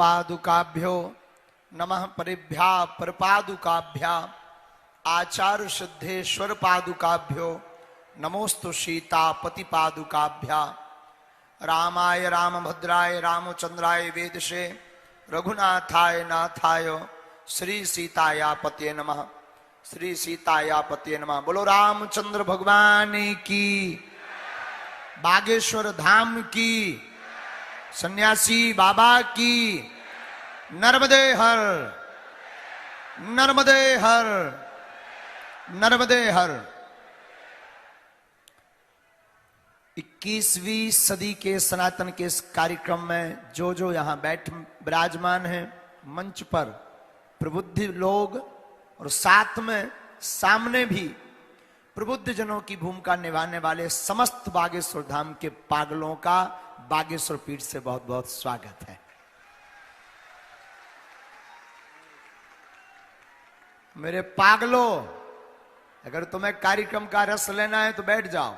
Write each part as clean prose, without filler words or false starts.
गुरुपादुकाभ्यो नमः परिभ्या परपादुकाभ्या आचार्य सिद्धेश्वर पादुकाभ्यो नमोस्तु सीतापति पादुकाभ्या रामाय रामभद्राय रामचंद्राय वेदसे रघुनाथाय नाथाय श्री सीताया पते नमः। श्री सीताया पते नमः। बोलो रामचंद्र भगवान की, बागेश्वर धाम की, सन्यासी बाबा की, नर्मदे हर, नर्मदे हर, नर्मदे हर। 21वीं सदी के सनातन के इस कार्यक्रम में जो यहां विराजमान हैं मंच पर प्रबुद्ध लोग और साथ में सामने भी प्रबुद्ध जनों की भूमिका निभाने वाले समस्त बागेश्वर धाम के पागलों का बागेश्वर पीठ से बहुत बहुत स्वागत है। मेरे पागलों, अगर तुम्हें कार्यक्रम का रस लेना है तो बैठ जाओ,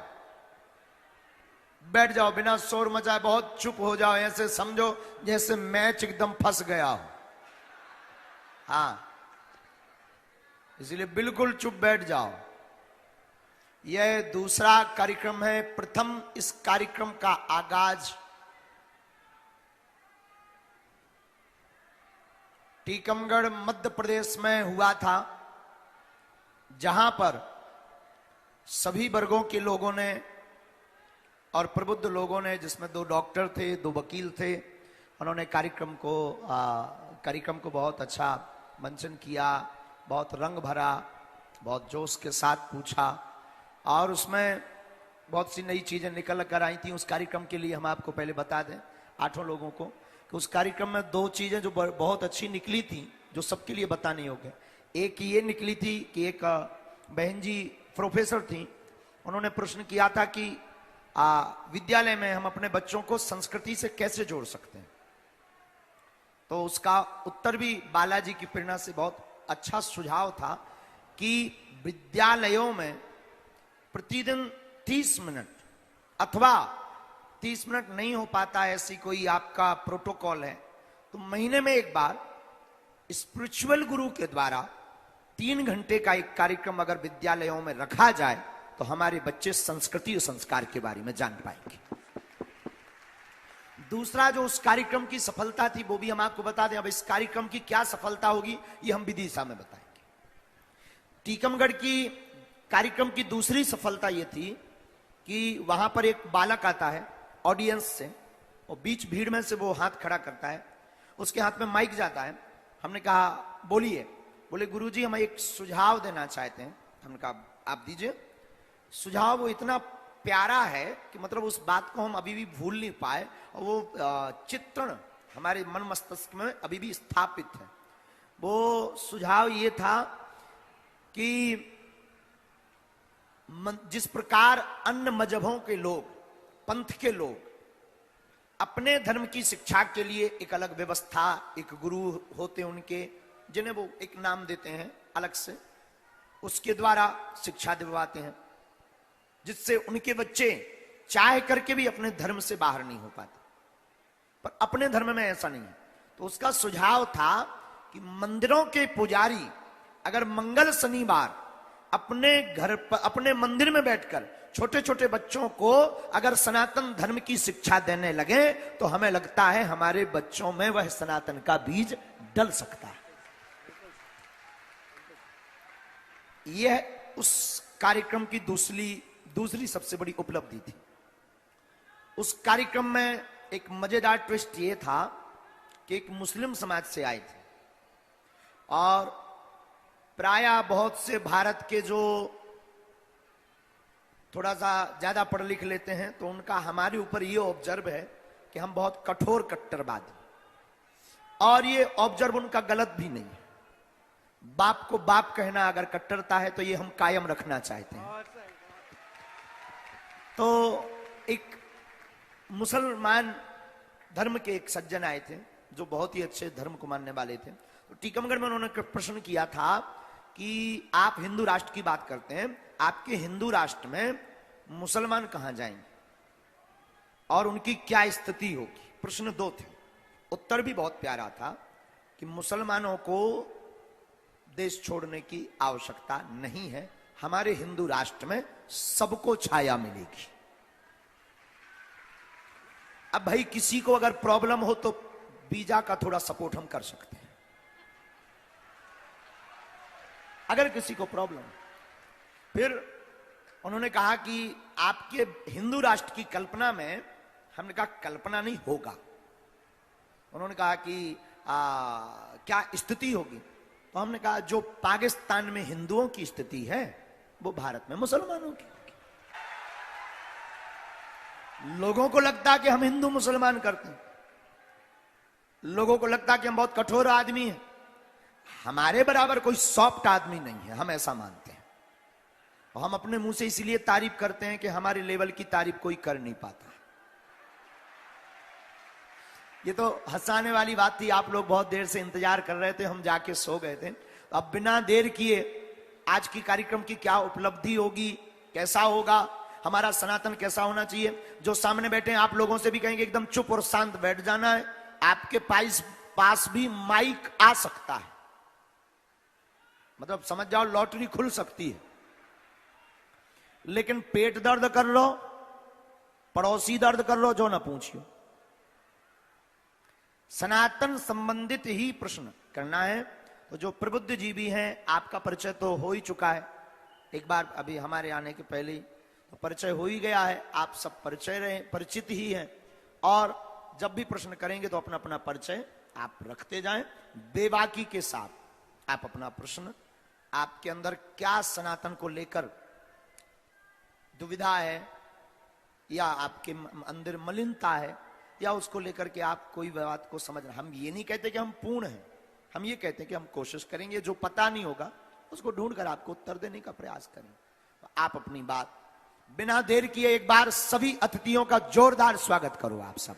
बैठ जाओ, बिना शोर मचाए बहुत चुप हो जाओ, ऐसे समझो जैसे मैच एकदम फंस गया हो। हाँ, इसलिए बिल्कुल चुप बैठ जाओ। यह दूसरा कार्यक्रम है। प्रथम इस कार्यक्रम का आगाज टीकमगढ़ मध्य प्रदेश में हुआ था, जहां पर सभी वर्गों के लोगों ने और प्रबुद्ध लोगों ने, जिसमें 2 डॉक्टर थे, 2 वकील थे, उन्होंने कार्यक्रम को बहुत अच्छा मंचन किया, बहुत रंग भरा, बहुत जोश के साथ पूछा और उसमें बहुत सी नई चीजें निकल कर आई थी। उस कार्यक्रम के लिए हम आपको पहले बता दें 8 लोगों को कि उस कार्यक्रम में 2 चीजें जो बहुत अच्छी निकली थी, जो सबके लिए बतानी होगी। एक ये निकली थी कि एक बहन जी प्रोफेसर थी, उन्होंने प्रश्न किया था कि विद्यालय में हम अपने बच्चों को संस्कृति से कैसे जोड़ सकते हैं। तो उसका उत्तर भी बालाजी की प्रेरणा से बहुत अच्छा सुझाव था कि विद्यालयों में प्रतिदिन 30 मिनट अथवा 30 मिनट नहीं हो पाता, ऐसी कोई आपका प्रोटोकॉल है तो महीने में एक बार स्पिरिचुअल गुरु के द्वारा 3 घंटे का एक कार्यक्रम अगर विद्यालयों में रखा जाए तो हमारे बच्चे संस्कृति और संस्कार के बारे में जान पाएंगे। दूसरा जो उस कार्यक्रम की सफलता थी वो भी हम आपको बता दें। अब इस कार्यक्रम की क्या सफलता होगी ये हम विदिशा में बताएंगे। टीकमगढ़ की कार्यक्रम की दूसरी सफलता ये थी कि वहां पर एक बालक आता है ऑडियंस से और बीच भीड़ में से वो हाथ खड़ा करता है, उसके हाथ में माइक जाता है। हमने कहा बोलिए। बोले गुरुजी हम एक सुझाव देना चाहते हैं। हमने कहा आप दीजिए। सुझाव वो इतना प्यारा है कि मतलब उस बात को हम अभी भी भूल नहीं पाए और वो चित्रण हमारे मन मस्तिष्क में अभी भी स्थापित है। वो सुझाव ये था कि जिस प्रकार अन्य मजहबों के लोग, पंथ के लोग अपने धर्म की शिक्षा के लिए एक अलग व्यवस्था, एक गुरु होते उनके, जिन्हें वो एक नाम देते हैं अलग से, उसके द्वारा शिक्षा दिलवाते हैं, जिससे उनके बच्चे चाह करके भी अपने धर्म से बाहर नहीं हो पाते। पर अपने धर्म में ऐसा नहीं है। तो उसका सुझाव था कि मंदिरों के पुजारी अगर मंगल शनिवार अपने घर पर, अपने मंदिर में बैठकर छोटे छोटे बच्चों को अगर सनातन धर्म की शिक्षा देने लगे तो हमें लगता है हमारे बच्चों में वह सनातन का बीज डल सकता है। यह उस कार्यक्रम की दूसरी सबसे बड़ी उपलब्धि थी। उस कार्यक्रम में एक मजेदार ट्विस्ट ये था कि एक मुस्लिम समाज से आए थे और प्रायः बहुत से भारत के जो थोड़ा सा ज्यादा पढ़ लिख लेते हैं तो उनका हमारे ऊपर ये ऑब्जर्व है कि हम बहुत कठोर कट्टरवादी, और ये ऑब्जर्व उनका गलत भी नहीं है। बाप को बाप कहना अगर कट्टरता है तो ये हम कायम रखना चाहते हैं। तो एक मुसलमान धर्म के एक सज्जन आए थे जो बहुत ही अच्छे धर्म को मानने वाले थे। तो टीकमगढ़ में उन्होंने प्रश्न किया था कि आप हिंदू राष्ट्र की बात करते हैं, आपके हिंदू राष्ट्र में मुसलमान कहां जाएंगे और उनकी क्या स्थिति होगी। प्रश्न 2 थे। उत्तर भी बहुत प्यारा था कि मुसलमानों को देश छोड़ने की आवश्यकता नहीं है, हमारे हिंदू राष्ट्र में सबको छाया मिलेगी। अब भाई किसी को अगर प्रॉब्लम हो तो वीजा का थोड़ा सपोर्ट हम कर सकते हैं, अगर किसी को प्रॉब्लम। फिर उन्होंने कहा कि आपके हिंदू राष्ट्र की कल्पना में, हमने कहा कल्पना नहीं होगा। उन्होंने कहा कि क्या स्थिति होगी, तो हमने कहा जो पाकिस्तान में हिंदुओं की स्थिति है वो भारत में मुसलमानों की होगी। लोगों को लगता कि हम हिंदू मुसलमान करते हैं, लोगों को लगता कि हम बहुत कठोर आदमी हैं, हमारे बराबर कोई सॉफ्ट आदमी नहीं है, हम ऐसा मानते हैं। और हम अपने मुंह से इसलिए तारीफ करते हैं कि हमारे लेवल की तारीफ कोई कर नहीं पाता। ये तो हंसाने वाली बात थी, आप लोग बहुत देर से इंतजार कर रहे थे, हम जाके सो गए थे। अब बिना देर किए आज की कार्यक्रम की क्या उपलब्धि होगी, कैसा होगा, हमारा सनातन कैसा होना चाहिए। जो सामने बैठे हैं आप लोगों से भी कहेंगे एकदम चुप और शांत बैठ जाना है। आपके पास भी माइक आ सकता है, मतलब समझ जाओ लॉटरी खुल सकती है। लेकिन पेट दर्द कर लो, पड़ोसी दर्द कर लो, जो ना पूछियो। सनातन संबंधित ही प्रश्न करना है। तो जो प्रबुद्ध जी भी हैं, आपका परिचय तो हो ही चुका है, एक बार अभी हमारे आने के पहले तो परिचय हो ही गया है। आप सब परिचित ही हैं, और जब भी प्रश्न करेंगे तो अपना अपना परिचय आप रखते जाएं बेबाकी के साथ। आप अपना प्रश्न, आपके अंदर क्या सनातन को लेकर दुविधा है, या आपके अंदर मलिनता है, या उसको लेकर के आप कोई बात को समझ रहे। हम ये नहीं कहते कि हम पूर्ण हैं, हम ये कहते हैं कि हम कोशिश करेंगे, जो पता नहीं होगा उसको ढूंढकर आपको उत्तर देने का प्रयास करें। तो आप अपनी बात बिना देर किए एक बार सभी अतिथियों का जोरदार स्वागत करो आप सब।